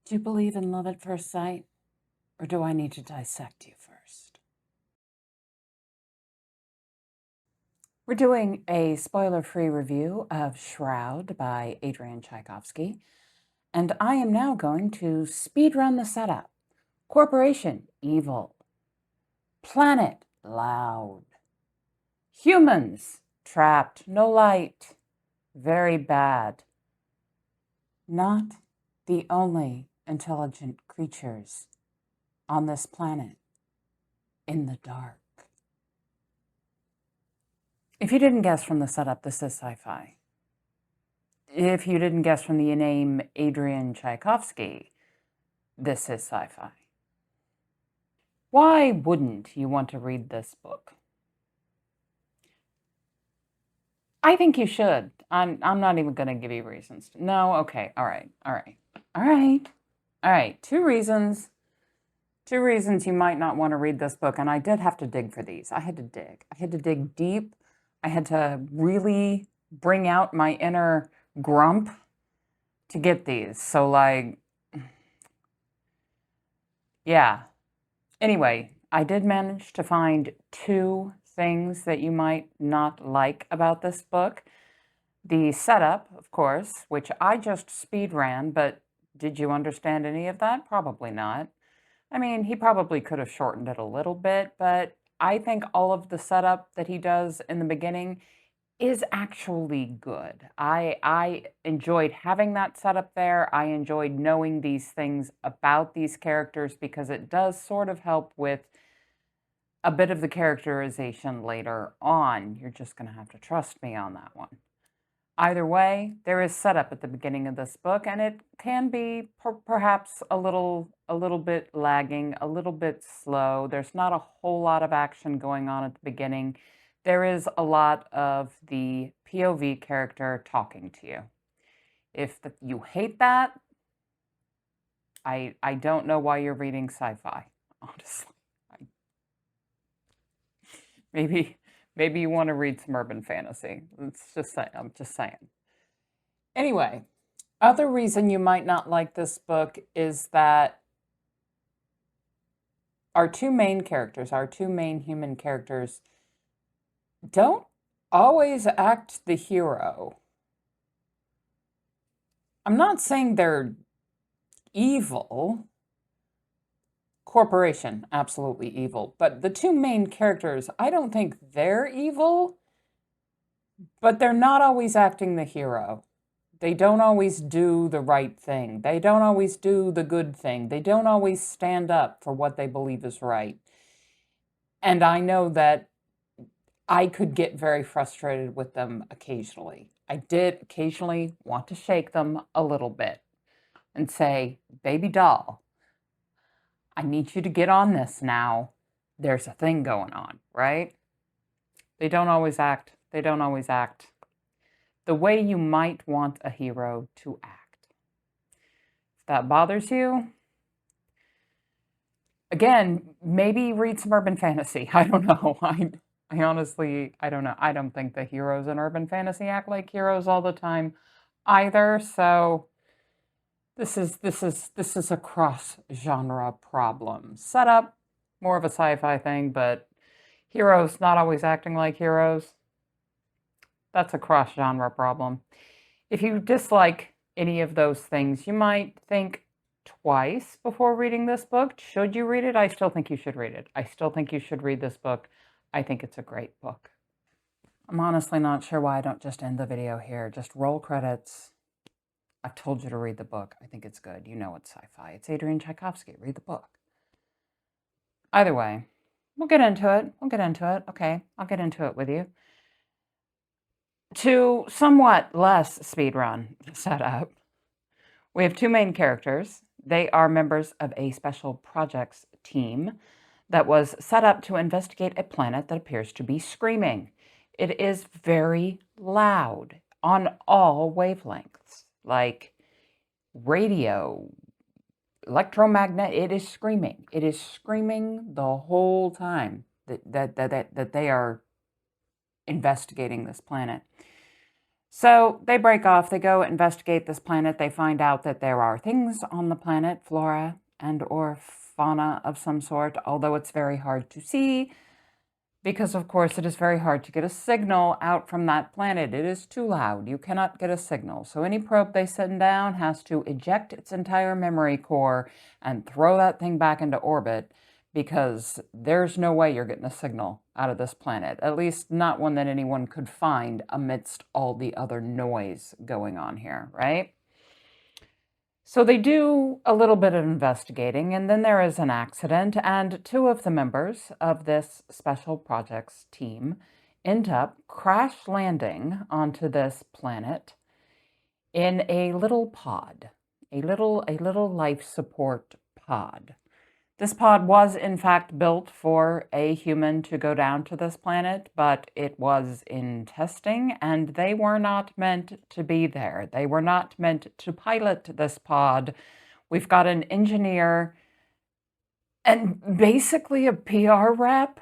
Do you believe in love at first sight, or do I need to dissect you first? We're doing a spoiler-free review of Shroud by Adrian Tchaikovsky, and I am now going to speedrun the setup. Corporation, evil. Planet, loud. Humans, trapped, no light, very bad. Not the only intelligent creatures on this planet, in the dark. If you didn't guess from the setup, this is sci-fi. If you didn't guess from the name Adrian Tchaikovsky, this is sci-fi. Why wouldn't you want to read this book? I think you should. I'm not even going to give you reasons. No, okay, all right. Two reasons you might not want to read this book, and I did have to dig for these. I had to dig deep. I had to really bring out my inner grump to get these. So yeah. Anyway, I did manage to find two things that you might not like about this book. The setup, of course, which I just speed ran, but did you understand any of that? Probably not. I mean, he probably could have shortened it a little bit, but I think all of the setup that he does in the beginning is actually good. I enjoyed having that setup there. I enjoyed knowing these things about these characters because it does sort of help with a bit of the characterization later on. You're just going to have to trust me on that one. Either way, there is setup at the beginning of this book, and it can be perhaps a little bit lagging, a little bit slow. There's not a whole lot of action going on at the beginning. There is a lot of the POV character talking to you. If you hate that, I don't know why you're reading sci-fi, honestly. Maybe you want to read some urban fantasy. I'm just saying. Anyway, other reason you might not like this book is that our two main human characters, don't always act the hero. I'm not saying they're evil. Corporation, absolutely evil. But the two main characters, I don't think they're evil, but they're not always acting the hero. They don't always do the right thing. They don't always do the good thing. They don't always stand up for what they believe is right. And I know that I could get very frustrated with them occasionally. I did occasionally want to shake them a little bit and say, baby doll, I need you to get on this now. There's a thing going on, right? They don't always act the way you might want a hero to act. If that bothers you, again, maybe read some urban fantasy. I don't know. I honestly, I don't know. I don't think the heroes in urban fantasy act like heroes all the time either. So this is a cross-genre problem. Setup, more of a sci-fi thing, but heroes not always acting like heroes. That's a cross-genre problem. If you dislike any of those things, you might think twice before reading this book. Should you read it? I still think you should read it. I still think you should read this book. I think it's a great book. I'm honestly not sure why I don't just end the video here. Just roll credits. I've told you to read the book. I think it's good. You know it's sci-fi. It's Adrian Tchaikovsky. Read the book. Either way, we'll get into it. Okay, I'll get into it with you. To somewhat less speedrun setup, we have two main characters. They are members of a special projects team that was set up to investigate a planet that appears to be screaming. It is very loud on all wavelengths, like radio, electromagnetic. It is screaming. It is screaming the whole time that they are investigating this planet. So they break off, they go investigate this planet. They find out that there are things on the planet, flora and or fauna of some sort, although it's very hard to see because, of course, it is very hard to get a signal out from that planet. It is too loud. You cannot get a signal. So any probe they send down has to eject its entire memory core and throw that thing back into orbit because there's no way you're getting a signal out of this planet, at least not one that anyone could find amidst all the other noise going on here, right? So they do a little bit of investigating, and then there is an accident, and two of the members of this special projects team end up crash landing onto this planet in a little pod, a little life support pod. This pod was in fact built for a human to go down to this planet, but it was in testing and they were not meant to be there. They were not meant to pilot this pod. We've got an engineer and basically a PR rep.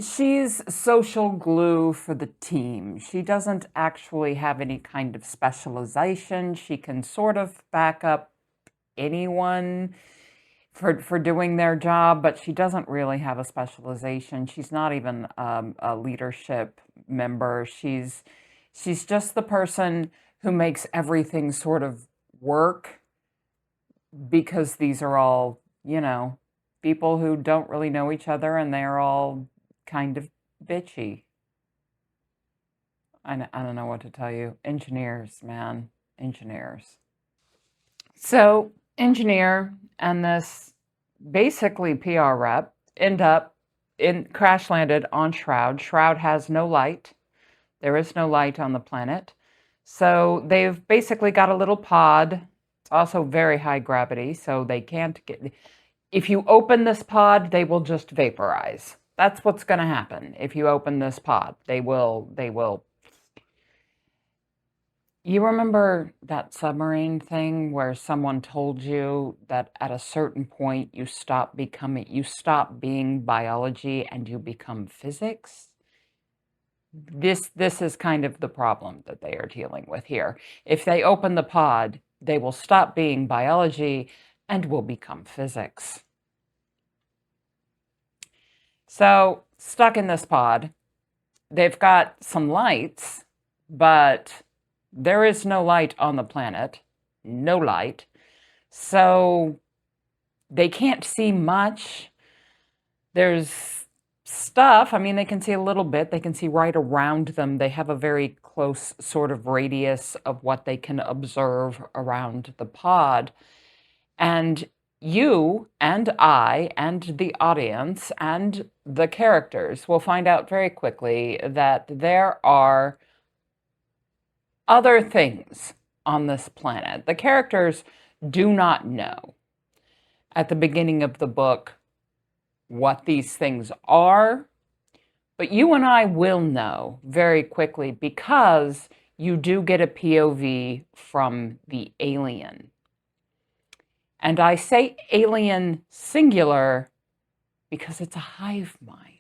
She's social glue for the team. She doesn't actually have any kind of specialization. She can sort of back up anyone for doing their job, but she doesn't really have a specialization. She's not even a leadership member. She's just the person who makes everything sort of work because these are all, people who don't really know each other and they're all kind of bitchy. I don't know what to tell you. Engineers, man. Engineers. So, engineer and this basically PR rep end up crash landed on Shroud. Shroud has no light. There is no light on the planet. So they've basically got a little pod. It's also very high gravity, so they can't get... If you open this pod, they will just vaporize. That's what's going to happen if you open this pod. They will... You remember that submarine thing where someone told you that at a certain point you stop being biology and you become physics? This is kind of the problem that they are dealing with here. If they open the pod, they will stop being biology and will become physics. So, stuck in this pod, they've got some lights, but there is no light on the planet. No light. So they can't see much. There's stuff. I mean, they can see a little bit. They can see right around them. They have a very close sort of radius of what they can observe around the pod. And you and I and the audience and the characters will find out very quickly that there are other things on this planet. The characters do not know at the beginning of the book what these things are, but you and I will know very quickly because you do get a POV from the alien. And I say alien singular because it's a hive mind.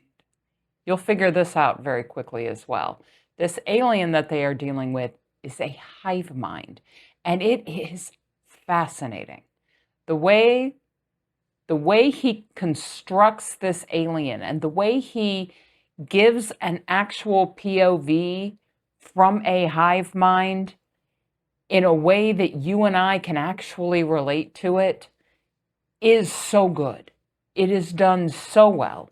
You'll figure this out very quickly as well. This alien that they are dealing with is a hive mind, and it is fascinating. The way he constructs this alien and the way he gives an actual POV from a hive mind in a way that you and I can actually relate to it is so good. It is done so well.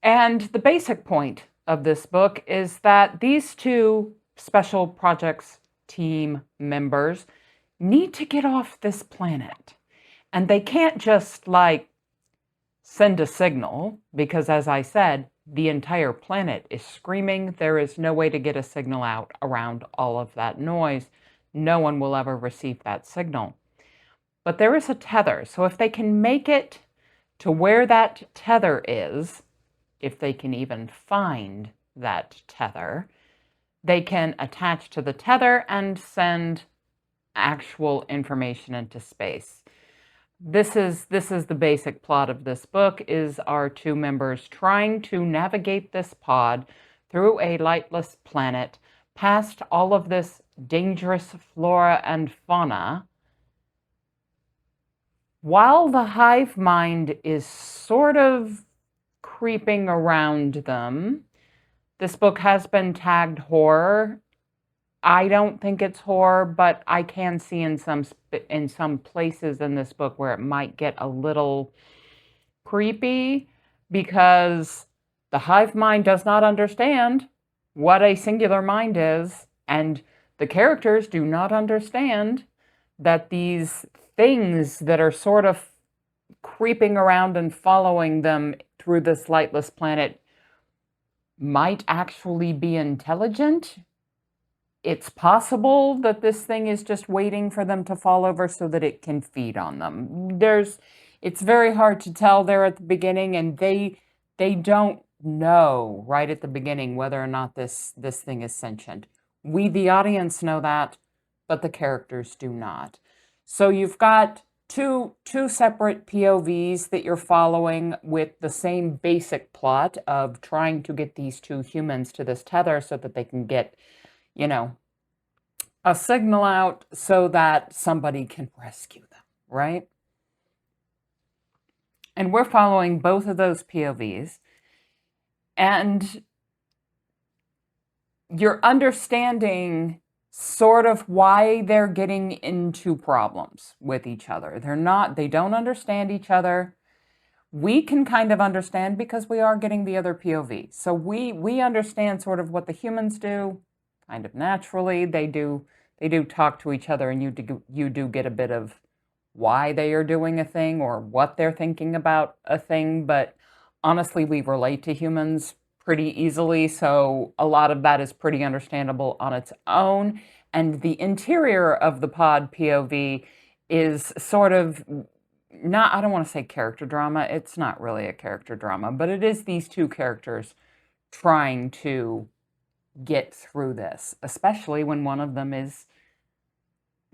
And the basic point of this book is that these two special projects team members need to get off this planet. And they can't just send a signal because, as I said, the entire planet is screaming. There is no way to get a signal out around all of that noise. No one will ever receive that signal. But there is a tether. So if they can make it to where that tether is, if they can even find that tether, they can attach to the tether and send actual information into space. This is the basic plot of this book, is our two members trying to navigate this pod through a lightless planet, past all of this dangerous flora and fauna, while the hive mind is sort of creeping around them. This book has been tagged horror. I don't think it's horror, but I can see in some places in this book where it might get a little creepy because the hive mind does not understand what a singular mind is, and the characters do not understand that these things that are sort of creeping around and following them through this lightless planet might actually be intelligent. It's possible that this thing is just waiting for them to fall over so that it can feed on them. It's very hard to tell there at the beginning, and they don't know right at the beginning whether or not this thing is sentient. We, the audience, know that, but the characters do not. So you've got two separate POVs that you're following with the same basic plot of trying to get these two humans to this tether so that they can get, a signal out so that somebody can rescue them, right? And we're following both of those POVs, and you're understanding sort of why they're getting into problems with each other. They don't understand each other. We can kind of understand because we are getting the other POV. So we understand sort of what the humans do, kind of naturally. They do talk to each other, and you do get a bit of why they are doing a thing or what they're thinking about a thing. But honestly, we relate to humans pretty easily, so a lot of that is pretty understandable on its own. And the interior of the pod POV is sort of not, I don't want to say character drama, it's not really a character drama, but it is these two characters trying to get through this, especially when one of them is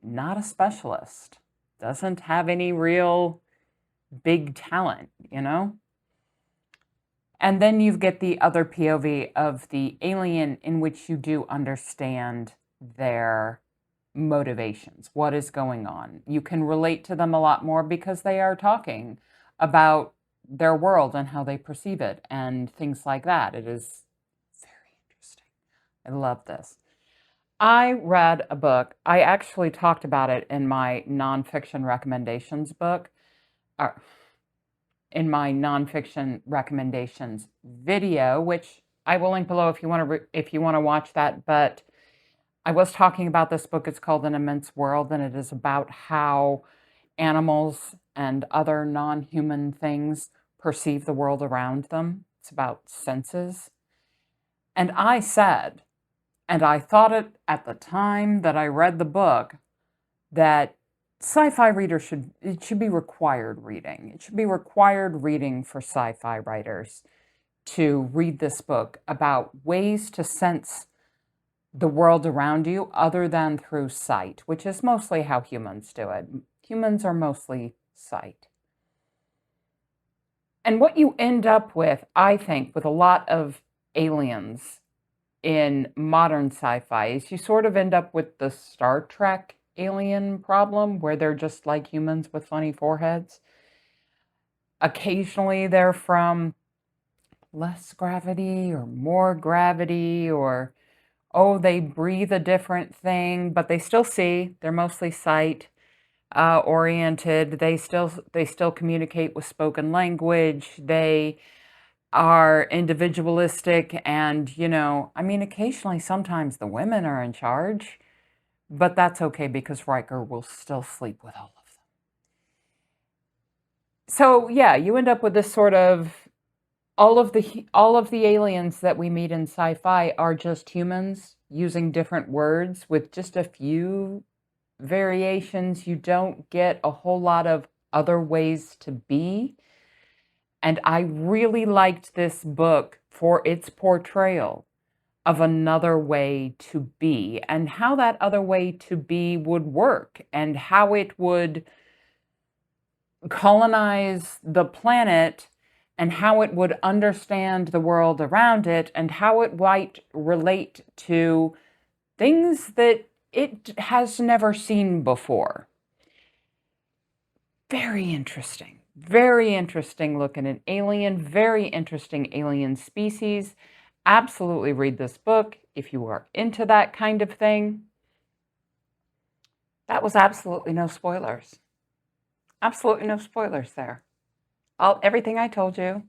not a specialist, doesn't have any real big talent, And then you get the other POV of the alien, in which you do understand their motivations, what is going on. You can relate to them a lot more because they are talking about their world and how they perceive it and things like that. It is very interesting. I love this. I read a book. I actually talked about it in my nonfiction recommendations book. In my nonfiction recommendations video, which I will link below if you want to watch that. But I was talking about this book. It's called An Immense World, and it is about how animals and other non-human things perceive the world around them. It's about senses. And I said, and I thought it at the time that I read the book, that sci-fi readers should be required reading. It should be required reading for sci-fi writers to read this book about ways to sense the world around you other than through sight, which is mostly how humans do it. Humans are mostly sight. And what you end up with, I think, with a lot of aliens in modern sci-fi is you sort of end up with the Star Trek alien problem, where they're just like humans with funny foreheads. Occasionally they're from less gravity or more gravity, or they breathe a different thing, but they still see. They're mostly sight oriented. They still communicate with spoken language. They are individualistic, and occasionally sometimes the women are in charge. But that's okay because Riker will still sleep with all of them. So yeah, you end up with this sort of all of the aliens that we meet in sci-fi are just humans using different words with just a few variations. You don't get a whole lot of other ways to be. And I really liked this book for its portrayal of another way to be, and how that other way to be would work, and how it would colonize the planet and how it would understand the world around it and how it might relate to things that it has never seen before. Very interesting. Very interesting look at an alien, very interesting alien species. Absolutely read this book if you are into that kind of thing. That was absolutely no spoilers. Absolutely no spoilers there. Everything I told you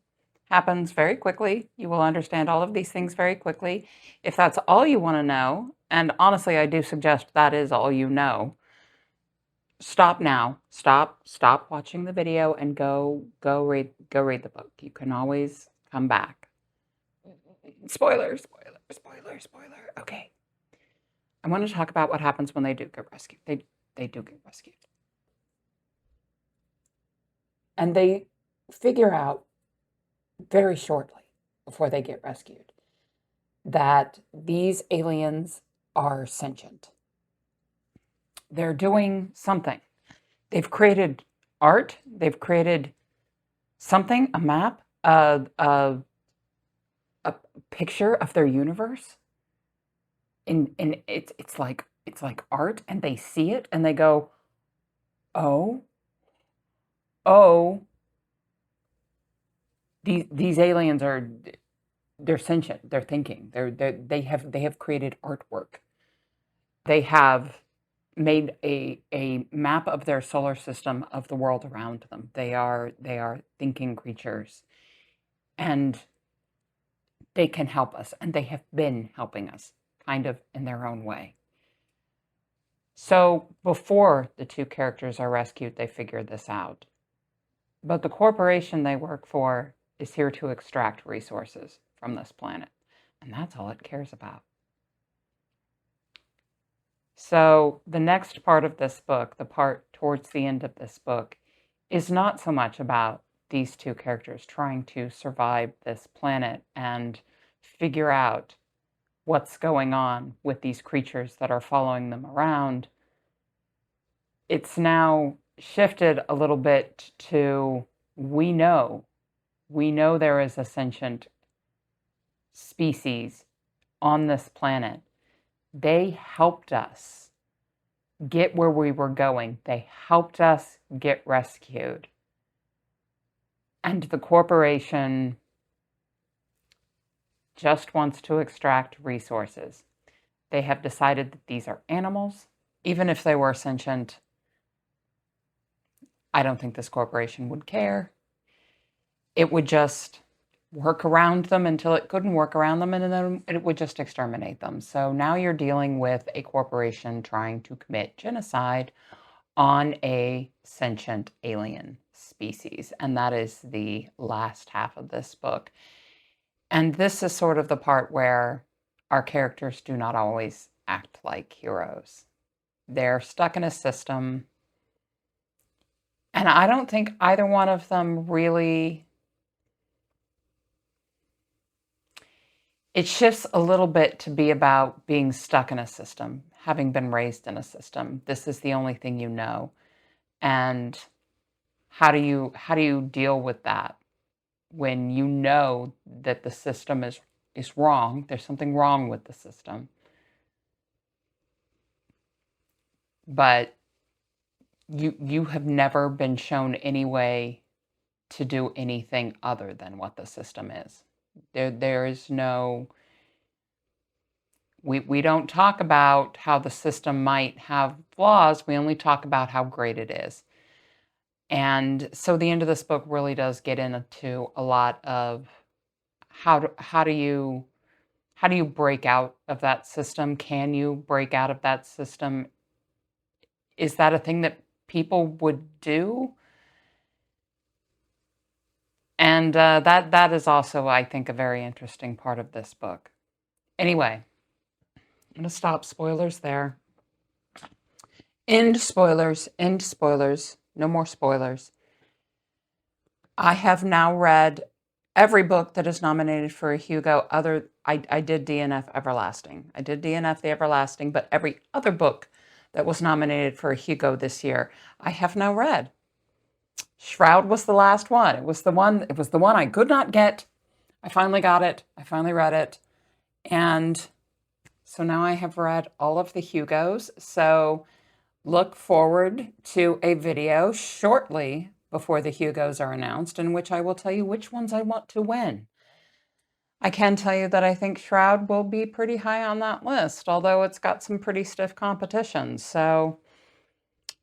happens very quickly. You will understand all of these things very quickly. If that's all you want to know, and honestly, I do suggest that is all you know, stop now. Stop watching the video and go read the book. You can always come back. Spoiler. Okay. I want to talk about what happens when they do get rescued. They do get rescued. And they figure out very shortly before they get rescued that these aliens are sentient. They're doing something. They've created art. They've created something, a map, a picture of their universe. And it's like art, and they see it and they go, oh, these aliens they're sentient, they're thinking, they have created artwork. They have made a map of their solar system, of the world around them. They are thinking creatures, and they can help us, and they have been helping us, kind of in their own way. So before the two characters are rescued, they figure this out. But the corporation they work for is here to extract resources from this planet, and that's all it cares about. So the next part of this book, the part towards the end of this book, is not so much about these two characters trying to survive this planet and figure out what's going on with these creatures that are following them around. It's now shifted a little bit to, we know there is a sentient species on this planet. They helped us get where we were going. They helped us get rescued. And the corporation just wants to extract resources. They have decided that these are animals. Even if they were sentient, I don't think this corporation would care. It would just work around them until it couldn't work around them, and then it would just exterminate them. So now you're dealing with a corporation trying to commit genocide on a sentient alien species. And that is the last half of this book. And this is sort of the part where our characters do not always act like heroes. They're stuck in a system. And I don't think either one of them really... It shifts a little bit to be about being stuck in a system, having been raised in a system. This is the only thing you know. And how do you deal with that when you know that the system is wrong? There's something wrong with the system. But you have never been shown any way to do anything other than what the system is. There is no... We don't talk about how the system might have flaws. We only talk about how great it is. And so the end of this book really does get into a lot of how do you break out of that system? Can you break out of that system? Is that a thing that people would do? And that is also, I think, a very interesting part of this book. Anyway, I'm going to stop. Spoilers there. End spoilers. End spoilers. No more spoilers. I have now read every book that is nominated for a Hugo. I did DNF Everlasting. I did DNF the Everlasting, but every other book that was nominated for a Hugo this year, I have now read. Shroud was the last one. It was the one I could not get. I finally got it. I finally read it. And so now I have read all of the Hugos. So look forward to a video shortly before the Hugos are announced, in which I will tell you which ones I want to win. I can tell you that I think Shroud will be pretty high on that list, although it's got some pretty stiff competition. So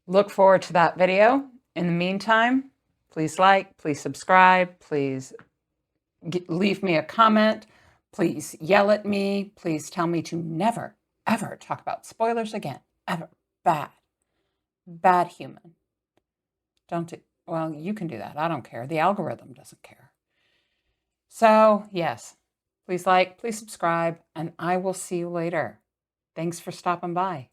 look forward to that video. In the meantime, please like, please subscribe, please leave me a comment, please yell at me, please tell me to never, ever talk about spoilers again, ever. Bad. Bad human. Don't do, well, you can do that. I don't care. The algorithm doesn't care. So, yes, please like, please subscribe, and I will see you later. Thanks for stopping by.